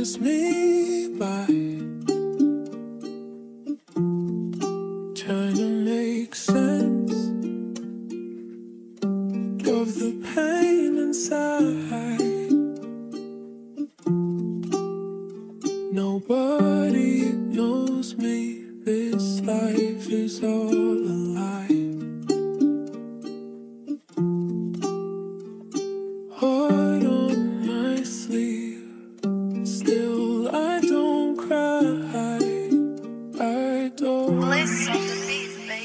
passes me by, trying to make sense of the pain inside. Nobody knows me, this life is all a lie. Heart on my sleeve, still I don't cry, I don't.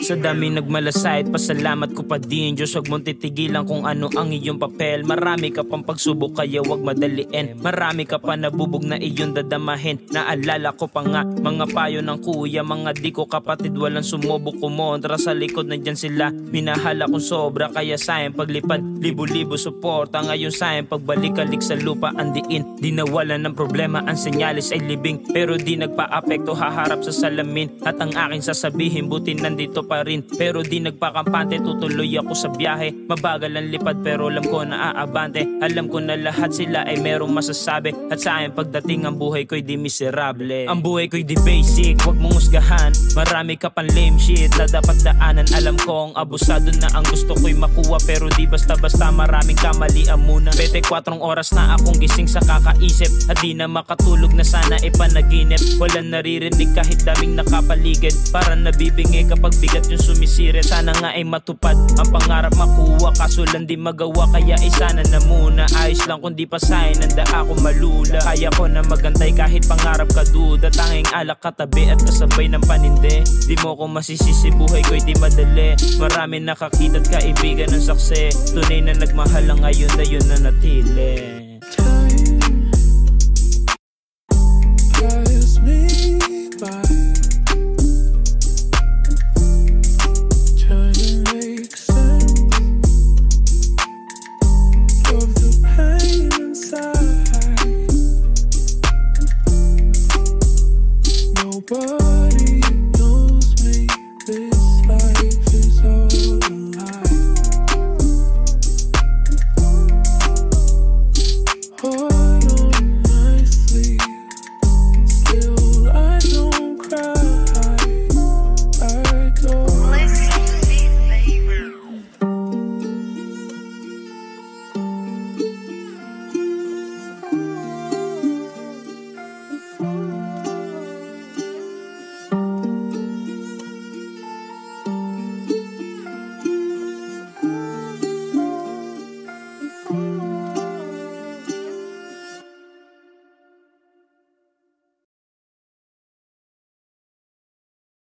Sa dami nagmalasait, pasalamat ko pa din Diyos, huwag mong titigilan kung ano ang iyong papel. Marami ka pang pagsubok kaya huwag madaliin. Marami ka pa nabubog na iyong dadamahin. Naalala ko pa nga mga payo ng kuya, mga di ko kapatid walang sumubok kumontra. Sa likod nandyan sila, minahal akong sobra. Kaya sayang paglipad, libo-libo suporta. Ngayon sayang pagbalik-alik sa lupa ang diin. Di nawalan ng problema, ang senyalis ay libing. Pero di nagpa-apekto, haharap sa salamin. At ang aking sasabihin, buti nandito pa rin. Pero di nagpakampante, tutuloy ako sa biyahe. Mabagal ang lipad pero alam ko na aabante. Alam ko na lahat sila ay merong masasabi. At sa akin pagdating ang buhay ko'y di miserable. Ang buhay ko'y di basic, wag mong husgahan. Marami ka pang lame shit na dapat daanan. Alam kong abusado na ang gusto ko'y makuha. Pero di basta-basta, maraming kamalian muna. 24 oras na akong gising sa kakaisip. At di na makatulog na sana ipanaginip. Walang naririnig kahit daming nakapaligid. Para nabibingi kapag bigat yung sumisirit. Sana nga ay matupad ang pangarap makuha, kaso lang di magawa. Kaya sana na muna, ayos lang kung di pa sign. Nanda ako malula, kaya ko na magantay kahit pangarap ka duda. Tanging alak katabi at kasabay ng paninde. Di mo ko masisisi, buhay ko'y di madali. Marami nakakita't kaibigan ng sakse. Tunay na nagmahal lang ngayon na yun na natili.